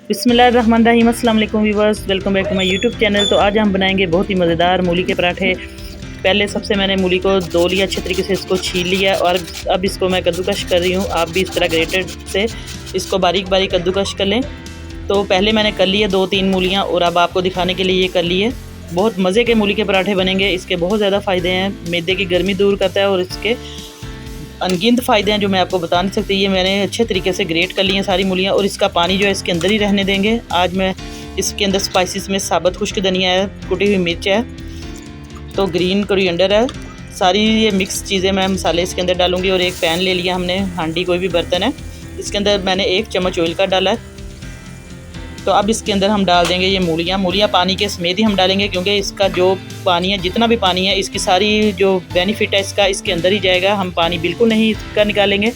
बिस्मिल्लाहिर्रहमानिर्रहीम। अस्सलाम वालेकुम viewers, welcome back to my YouTube channel. तो आज हम बनाएंगे बहुत ही मज़ेदार मूली के पराठे। पहले सबसे मैंने मूली को धो लिया, अच्छे तरीके से इसको छील लिया और अब इसको मैं कद्दूकश कर रही हूँ। आप भी इस तरह ग्रेटेड से इसको बारीक बारीक कद्दूकश कर लें। तो पहले मैंने कर लिए 2-3 मूलियाँ और अब आपको दिखाने के लिए ये कर लिए। बहुत मज़े के मूली के पराठे बनेंगे। इसके बहुत ज़्यादा फ़ायदे हैं, मैदे की गर्मी दूर करता है और इसके अनगिनत फ़ायदे हैं जो मैं आपको बता नहीं सकती। ये मैंने अच्छे तरीके से ग्रेट कर ली हैं सारी मूलियाँ और इसका पानी जो है इसके अंदर ही रहने देंगे। आज मैं इसके अंदर स्पाइसेस में साबुत खुश्क धनिया है, कुटी हुई मिर्च है, तो ग्रीन कोरिएंडर है, सारी ये मिक्स चीज़ें मैं मसाले इसके अंदर डालूँगी। और एक पैन ले लिया हमने, हांडी कोई भी बर्तन है, इसके अंदर मैंने 1 चम्मच ऑयल का डाला है। तो अब इसके अंदर हम डाल देंगे ये मूलियाँ पानी के समेत ही हम डालेंगे, क्योंकि इसका जो पानी है, जितना भी पानी है, इसकी सारी जो बेनिफिट है इसका इसके अंदर ही जाएगा। हम पानी बिल्कुल नहीं इसका निकालेंगे,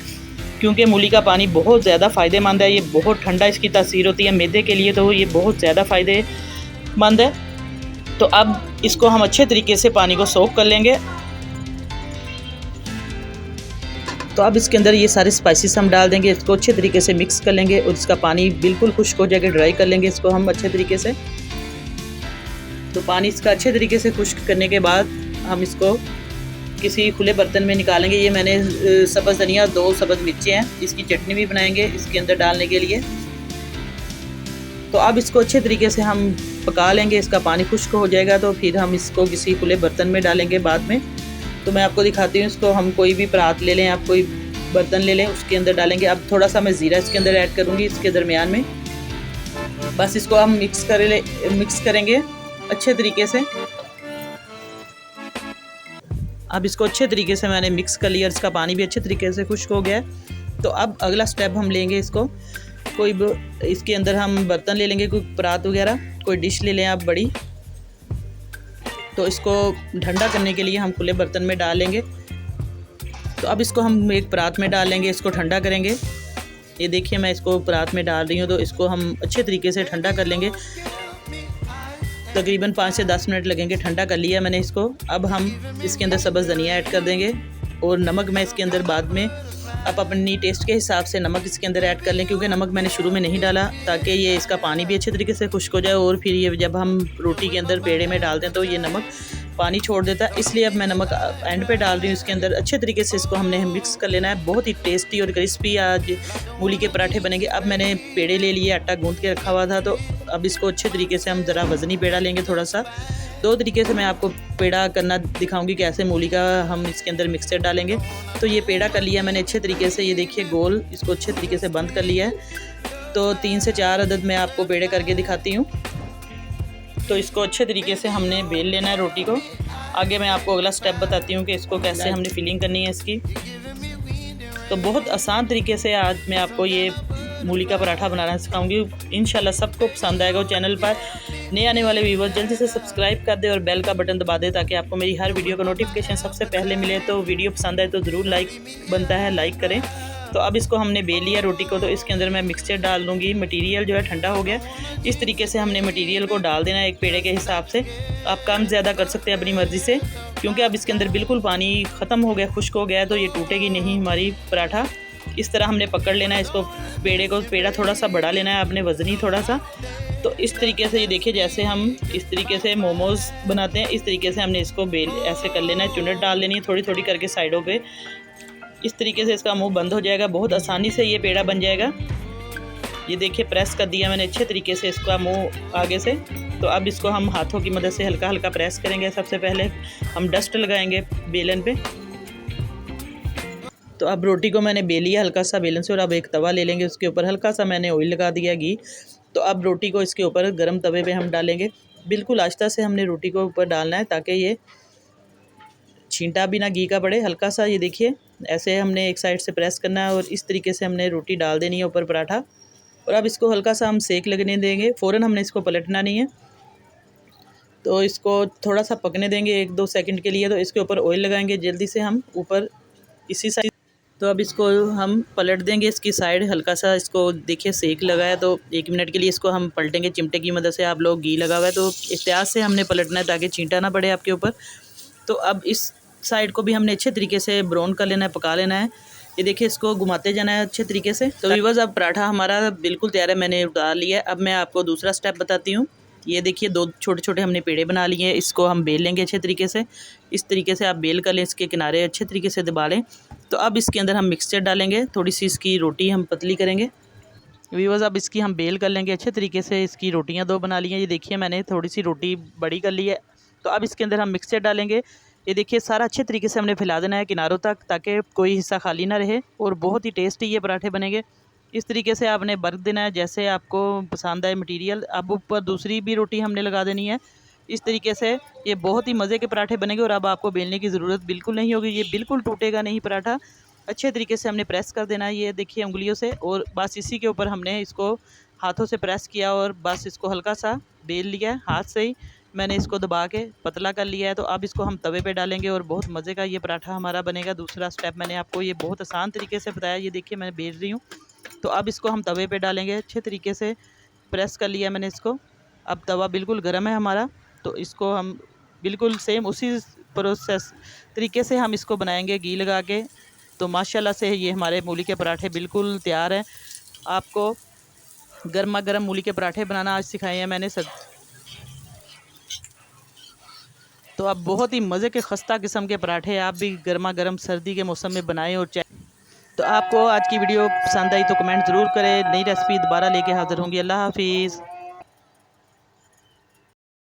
क्योंकि मूली का पानी बहुत ज़्यादा फ़ायदेमंद है। ये बहुत ठंडा इसकी तासीर होती है मैदे के लिए, तो ये बहुत ज़्यादा फ़ायदेमंद है। तो अब इसको हम अच्छे तरीके से पानी को सोख कर लेंगे। तो अब इसके अंदर ये सारे स्पाइसेस हम डाल देंगे, इसको अच्छे तरीके से मिक्स कर लेंगे और इसका पानी बिल्कुल खुश्क हो जाएगा, ड्राई कर लेंगे इसको हम अच्छे तरीके से। तो पानी इसका अच्छे तरीके से खुश्क करने के बाद हम इसको किसी खुले बर्तन में निकालेंगे। ये मैंने सब्ज़ धनिया, 2 सब्ज़ मिर्चें हैं, इसकी चटनी भी बनाएंगे इसके अंदर डालने के लिए। तो अब इसको अच्छे तरीके से हम पका लेंगे, इसका पानी खुश्क हो जाएगा तो फिर हम इसको किसी खुले बर्तन में डालेंगे बाद में। तो मैं आपको दिखाती हूँ। इसको हम कोई भी परात ले लें, आप कोई बर्तन ले लें, उसके अंदर डालेंगे। अब थोड़ा सा मैं ज़ीरा इसके अंदर ऐड करूँगी इसके दरमियान में। बस इसको हम मिक्स करेंगे अच्छे तरीके से। अब इसको अच्छे तरीके से मैंने मिक्स कर लिया, इसका पानी भी अच्छे तरीके से खुश्क हो गया है। तो अब अगला स्टेप हम लेंगे, इसको इसके अंदर हम बर्तन ले लेंगे, कोई परात वगैरह, कोई डिश ले लें आप बड़ी। तो इसको ठंडा करने के लिए हम खुले बर्तन में डाल लेंगे। तो अब इसको हम एक परात में डाल लेंगे, इसको ठंडा करेंगे। ये देखिए मैं इसको परात में डाल रही हूँ। तो इसको हम अच्छे तरीके से ठंडा कर लेंगे, तकरीबन 5 से 10 मिनट लगेंगे। ठंडा कर लिया मैंने इसको। अब हम इसके अंदर सब्ज़ धनिया ऐड कर देंगे और नमक मैं इसके अंदर बाद में, आप अपनी टेस्ट के हिसाब से नमक इसके अंदर ऐड कर लें, क्योंकि नमक मैंने शुरू में नहीं डाला, ताकि ये इसका पानी भी अच्छे तरीके से खुश्क हो जाए और फिर ये जब हम रोटी के अंदर पेड़े में डालते हैं तो ये नमक पानी छोड़ देता है। इसलिए अब मैं नमक एंड पे डाल रही हूँ इसके अंदर। अच्छे तरीके से इसको हमने मिक्स कर लेना है। बहुत ही टेस्टी और क्रिस्पी आज मूली के पराठे बनेंगे। अब मैंने पेड़े ले लिए, आटा गूंथ के रखा हुआ था, तो अब इसको अच्छे तरीके से हम ज़रा वज़नी पेड़ा लेंगे थोड़ा सा। 2 तरीके से मैं आपको पेड़ा करना दिखाऊंगी, कैसे मूली का हम इसके अंदर मिक्सचर डालेंगे। तो ये पेड़ा कर लिया मैंने अच्छे तरीके से, ये देखिए गोल, इसको अच्छे तरीके से बंद कर लिया है। तो 3 से 4 अदद मैं आपको पेड़े करके दिखाती हूँ। तो इसको अच्छे तरीके से हमने बेल लेना है रोटी को। आगे मैं आपको अगला स्टेप बताती हूँ कि इसको कैसे हमने फिलिंग करनी है इसकी। तो बहुत आसान तरीके से आज मैं आपको ये मूली का पराठा बनाना सिखाऊंगी। इंशाल्लाह सबको पसंद आएगा। और चैनल पर नए आने वाले व्यूवर्स जल्दी से सब्सक्राइब कर दे और बेल का बटन दबा दे, ताकि आपको मेरी हर वीडियो का नोटिफिकेशन सबसे पहले मिले। तो वीडियो पसंद आए तो ज़रूर लाइक बनता है, लाइक करें। तो अब इसको हमने बेल लिया रोटी को, तो इसके अंदर मैं मिक्सचर डाल दूँगी। मटीरियल जो है ठंडा हो गया। इस तरीके से हमने मटीरियल को डाल देना है एक पेड़े के हिसाब से। आप कम ज़्यादा कर सकते हैं अपनी मर्ज़ी से, क्योंकि अब इसके अंदर बिल्कुल पानी ख़त्म हो गया, खुश्क हो गया है, तो ये टूटेगी नहीं हमारी पराठा। इस तरह हमने पकड़ लेना है इसको, पेड़ा थोड़ा सा बड़ा लेना है आपने, वज़नी थोड़ा सा। तो इस तरीके से ये देखिए, जैसे हम इस तरीके से मोमोज़ बनाते हैं, इस तरीके से हमने इसको बेल ऐसे कर लेना है। चुनट डाल लेनी है थोड़ी थोड़ी करके साइडों पे। इस तरीके से इसका मुंह बंद हो जाएगा, बहुत आसानी से ये पेड़ा बन जाएगा। ये देखिए प्रेस कर दिया मैंने अच्छे तरीके से इसका मुंह आगे से। तो अब इसको हम हाथों की मदद से हल्का हल्का प्रेस करेंगे। सबसे पहले हम डस्ट लगाएंगे बेलन पे। तो अब रोटी को मैंने बेलिया हल्का सा बेलन से, और अब एक तवा ले लेंगे, उसके ऊपर हल्का सा मैंने ऑयल लगा दिया, घी। तो अब रोटी को इसके ऊपर गर्म तवे पे हम डालेंगे। बिल्कुल आहिस्ता से हमने रोटी को ऊपर डालना है, ताकि ये छींटा भी ना घी का पड़े। हल्का सा ये देखिए ऐसे हमने एक साइड से प्रेस करना है और इस तरीके से हमने रोटी डाल देनी है ऊपर पराठा। और अब इसको हल्का सा हम सेक लगने देंगे, फ़ौरन हमने इसको पलटना नहीं है। तो इसको थोड़ा सा पकने देंगे 1-2 सेकंड के लिए। तो इसके ऊपर ऑयल लगाएंगे जल्दी से हम ऊपर इसी साइड। तो अब इसको हम पलट देंगे इसकी साइड, हल्का सा इसको देखिए सेक लगा है, तो 1 मिनट के लिए इसको हम पलटेंगे चिमटे की मदद से। आप लोग घी लगा हुआ है तो एहतियात से हमने पलटना है, ताकि चींटा ना पड़े आपके ऊपर। तो अब इस साइड को भी हमने अच्छे तरीके से ब्राउन कर लेना है, पका लेना है। ये देखिए इसको घुमाते जाना है अच्छे तरीके से। तो व्यूअर्स अब पराठा हमारा बिल्कुल तैयार है, मैंने उतार लिया है। अब मैं आपको दूसरा स्टेप बताती हूँ। ये देखिए 2 छोटे-छोटे हमने पेड़े बना लिए हैं, इसको हम बेल लेंगे अच्छे तरीके से। इस तरीके से आप बेल कर लें, इसके किनारे अच्छे तरीके से दबा लें। तो अब इसके अंदर हम मिक्सचर डालेंगे, थोड़ी-सी इसकी रोटी हम पतली करेंगे। व्यूअर्स अब इसकी हम बेल कर लेंगे अच्छे तरीके से। इसकी रोटियां 2 बना ली हैं। ये देखिए मैंने थोड़ी सी रोटी बड़ी कर ली है। तो अब इसके अंदर हम मिक्सचर डालेंगे। ये देखिए सारा अच्छे तरीके से हमने फैला देना है किनारों तक, ताकि कोई हिस्सा खाली ना रहे और बहुत ही टेस्टी ये पराठे बनेंगे। इस तरीके से आपने बर्क देना है जैसे आपको पसंद आए मटीरियल। अब ऊपर दूसरी भी रोटी हमने लगा देनी है। इस तरीके से ये बहुत ही मज़े के पराठे बनेंगे और अब आपको बेलने की ज़रूरत बिल्कुल नहीं होगी। ये बिल्कुल टूटेगा नहीं पराठा। अच्छे तरीके से हमने प्रेस कर देना है, ये देखिए उंगलियों से, और बस इसी के ऊपर हमने इसको हाथों से प्रेस किया और बस इसको हल्का सा बेल लिया है हाथ से ही। मैंने इसको दबा के पतला कर लिया है। तो अब इसको हम तवे पे डालेंगे और बहुत मज़े का ये पराठा हमारा बनेगा। दूसरा स्टेप मैंने आपको ये बहुत आसान तरीके से बताया। ये देखिए मैं बेल रही हूँ। तो अब इसको हम तवे पे डालेंगे, अच्छे तरीके से प्रेस कर लिया मैंने इसको। अब तवा बिल्कुल गर्म है हमारा, तो इसको हम बिल्कुल सेम उसी प्रोसेस तरीके से हम इसको बनाएंगे घी लगा के। तो माशाल्लाह से ये हमारे मूली के पराठे बिल्कुल तैयार हैं। आपको गर्मा गर्म मूली के पराठे बनाना आज सिखाए हैं मैंने सब। तो अब बहुत ही मज़े के खस्ता किस्म के पराठे आप भी गर्मा गर्म सर्दी के मौसम में बनाएं और चाय। तो आपको आज की वीडियो पसंद आई तो कमेंट ज़रूर करें। नई रेसिपी दोबारा लेके हाज़िर होंगी। अल्लाह हाफिज़।